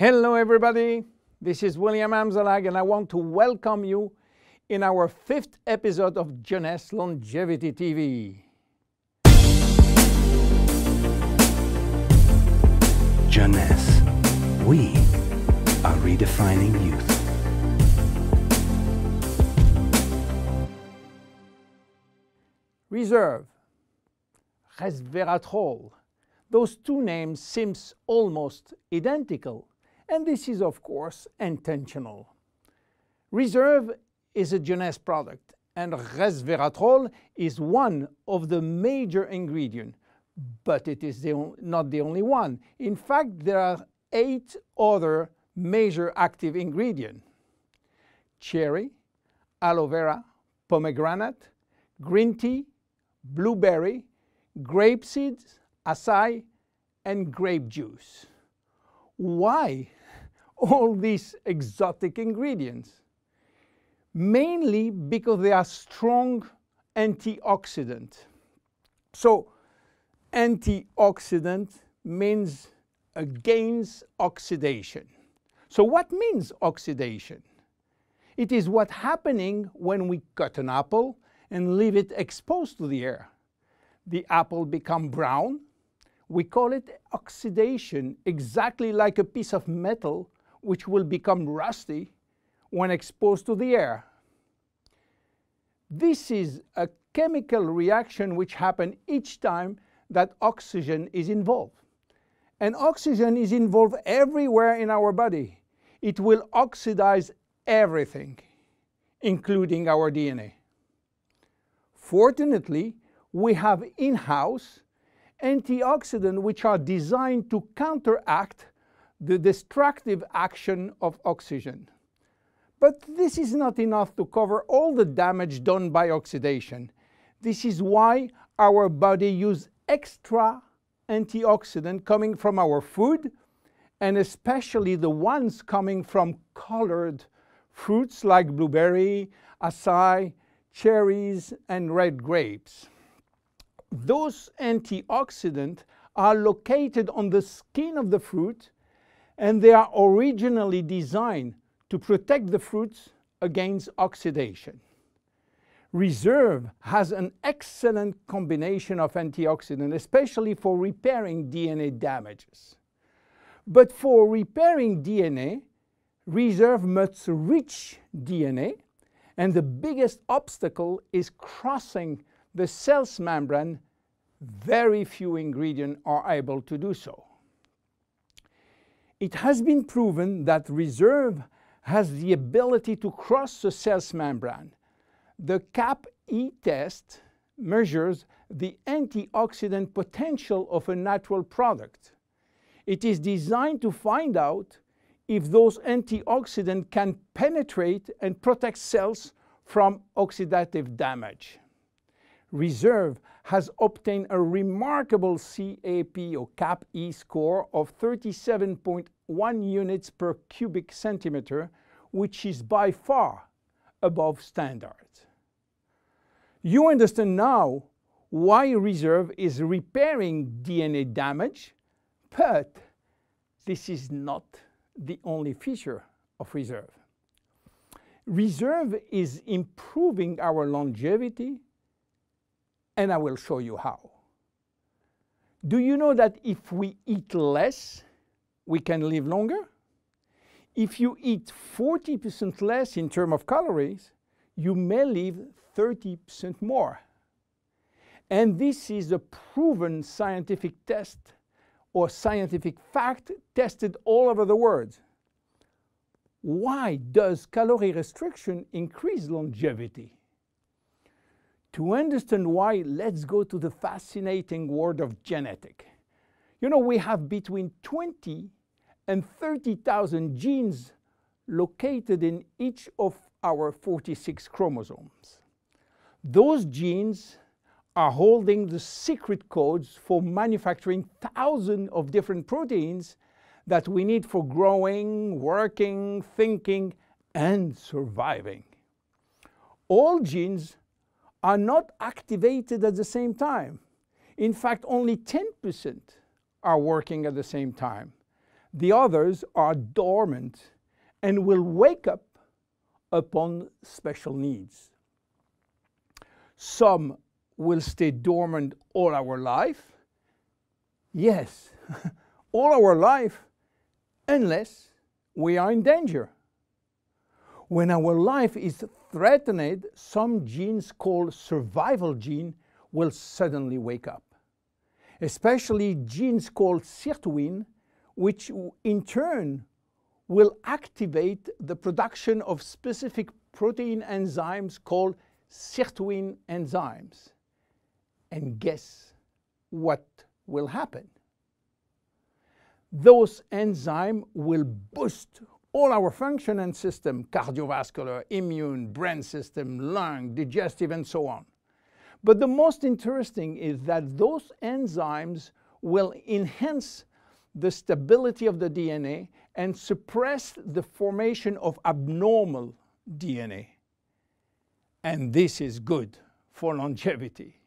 Hello everybody, this is William Amzalag and I want to welcome you in our 5th episode of Jeunesse Longevity TV. Jeunesse, we are redefining youth. Reserve, resveratrol. Those two names seem almost identical, and this is of course intentional. Reserve is a Jeunesse product, and resveratrol is one of the major ingredients, but it is not the only one. In fact, there are 8 other major active ingredients: cherry, aloe vera, pomegranate, green tea, blueberry, grape seeds, acai, and grape juice. Why all these exotic ingredients? Mainly because they are strong antioxidants. So antioxidant means against oxidation. So what means oxidation? It is what's happening when we cut an apple and leave it exposed to the air. The apple becomes brown. We call it oxidation, exactly like a piece of metal which will become rusty when exposed to the air. This is a chemical reaction which happens each time that oxygen is involved. And oxygen is involved everywhere in our body. It will oxidize everything, including our DNA. Fortunately, we have in-house antioxidants which are designed to counteract the destructive action of oxygen. But this is not enough to cover all the damage done by oxidation. This is why our body uses extra antioxidants coming from our food, and especially the ones coming from colored fruits like blueberry, acai, cherries, and red grapes. Those antioxidants are located on the skin of the fruit, and they are originally designed to protect the fruits against oxidation. Reserve has an excellent combination of antioxidants, especially for repairing DNA damages. But for repairing DNA, Reserve must reach DNA, and the biggest obstacle is crossing the cell's membrane. Very few ingredients are able to do so. It has been proven that Reserve has the ability to cross the cell's membrane. The CAP-E test measures the antioxidant potential of a natural product. It is designed to find out if those antioxidants can penetrate and protect cells from oxidative damage. Reserve has obtained a remarkable CAP or CAP-E score of 37.1 units per cubic centimeter, which is by far above standard. You understand now why Reserve is repairing DNA damage, but this is not the only feature of Reserve. Reserve is improving our longevity, and I will show you how. Do you know that if we eat less, we can live longer? If you eat 40% less in terms of calories, you may live 30% more. And this is a proven scientific test or scientific fact tested all over the world. Why does calorie restriction increase longevity? To understand why, let's go to the fascinating world of genetics. You know, we have between 20 and 30,000 genes located in each of our 46 chromosomes. Those genes are holding the secret codes for manufacturing thousands of different proteins that we need for growing, working, thinking, and surviving. All genes are not activated at the same time. In fact, only 10% are working at the same time. The others are dormant and will wake up upon special needs. Some will stay dormant all our life. Yes, all our life, unless we are in danger. When our life is threatened, some genes called survival gene will suddenly wake up. Especially genes called sirtuin, which in turn will activate the production of specific protein enzymes called sirtuin enzymes. And guess what will happen? Those enzymes will boost all our function and system, cardiovascular, immune, brain system, lung, digestive, and so on. But the most interesting is that those enzymes will enhance the stability of the DNA and suppress the formation of abnormal DNA. And this is good for longevity.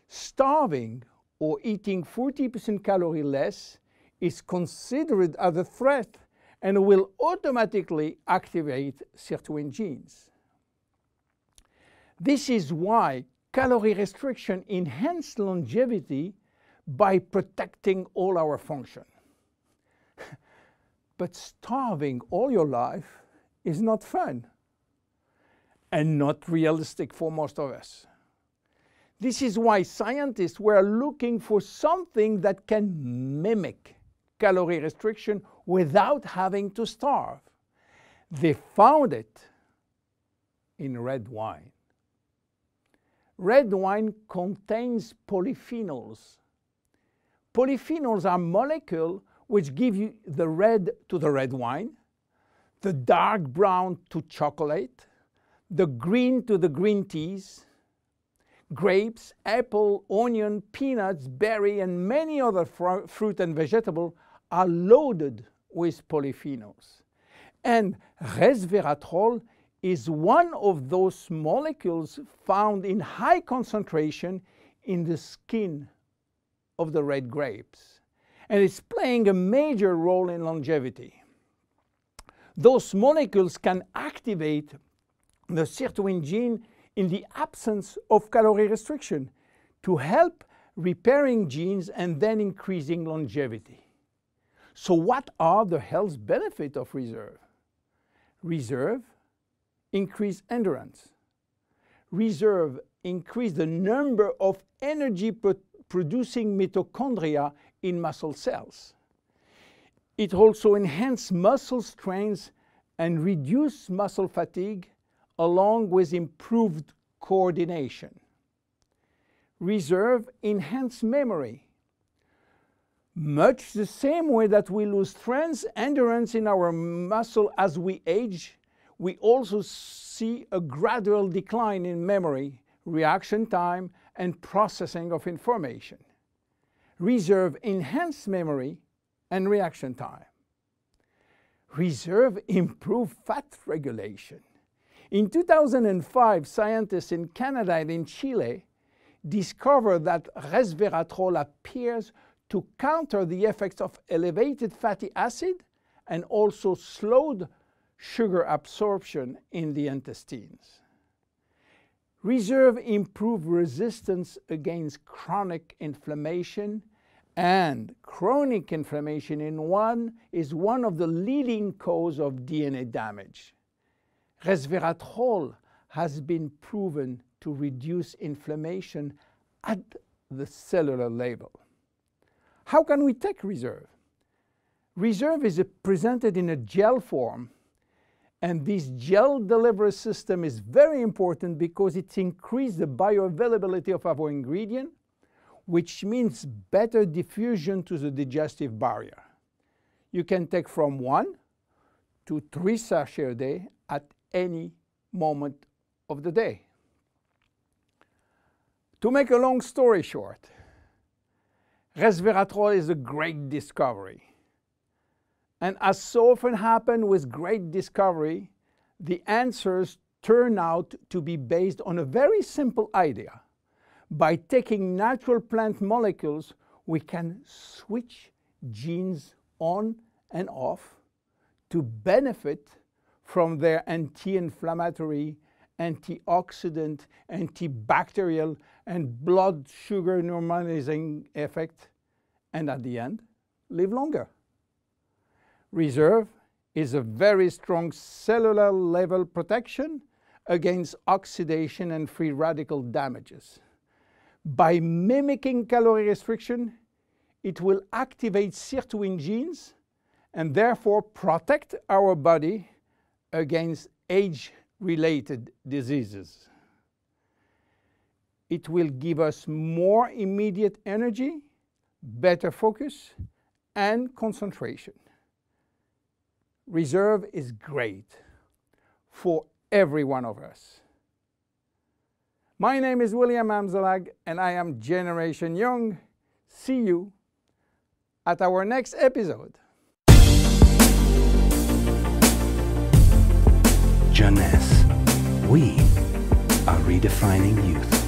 Starving or eating 40% calorie less is considered as a threat and will automatically activate sirtuin genes. This is why calorie restriction enhances longevity by protecting all our function. But starving all your life is not fun and not realistic for most of us. This is why scientists were looking for something that can mimic calorie restriction without having to starve. They found it in red wine. Red wine contains polyphenols. Polyphenols are molecules which give you the red to the red wine, the dark brown to chocolate, the green to the green teas. Grapes, apple, onion, peanuts, berry, and many other fruit and vegetable are loaded with polyphenols. And resveratrol is one of those molecules found in high concentration in the skin of the red grapes. And it's playing a major role in longevity. Those molecules can activate the sirtuin gene in the absence of calorie restriction to help repairing genes and then increasing longevity. So what are the health benefits of reserve? Reserve increase endurance. Reserve increase the number of energy producing mitochondria in muscle cells. It also enhances muscle strength and reduce muscle fatigue along with improved coordination. Reserve enhance memory. Much the same way that we lose strength, endurance in our muscle as we age, we also see a gradual decline in memory, reaction time, and processing of information. Reserve enhance memory and reaction time. Reserve improve fat regulation. In 2005, scientists in Canada and in Chile discovered that resveratrol appears to counter the effects of elevated fatty acid and also slowed sugar absorption in the intestines. Reserve improve resistance against chronic inflammation, and chronic inflammation is one of the leading causes of DNA damage. Resveratrol has been proven to reduce inflammation at the cellular level. How can we take reserve? Reserve is presented in a gel form, and this gel delivery system is very important because it increases the bioavailability of our ingredient, which means better diffusion to the digestive barrier. You can take from 1 to 3 sachets a day at any moment of the day. To make a long story short, resveratrol is a great discovery. And as so often happens with great discovery, the answers turn out to be based on a very simple idea. By taking natural plant molecules, we can switch genes on and off to benefit from their anti-inflammatory, antioxidant, antibacterial, and blood sugar normalizing effect, and at the end, live longer. Reserve is a very strong cellular level protection against oxidation and free radical damages. By mimicking calorie restriction, it will activate sirtuin genes and therefore protect our body against age-related diseases. It will give us more immediate energy, better focus, and concentration. Reserve is great for every one of us. My name is William Amzalag, and I am Generation Young. See you at our next episode. Jeunesse. We are redefining youth.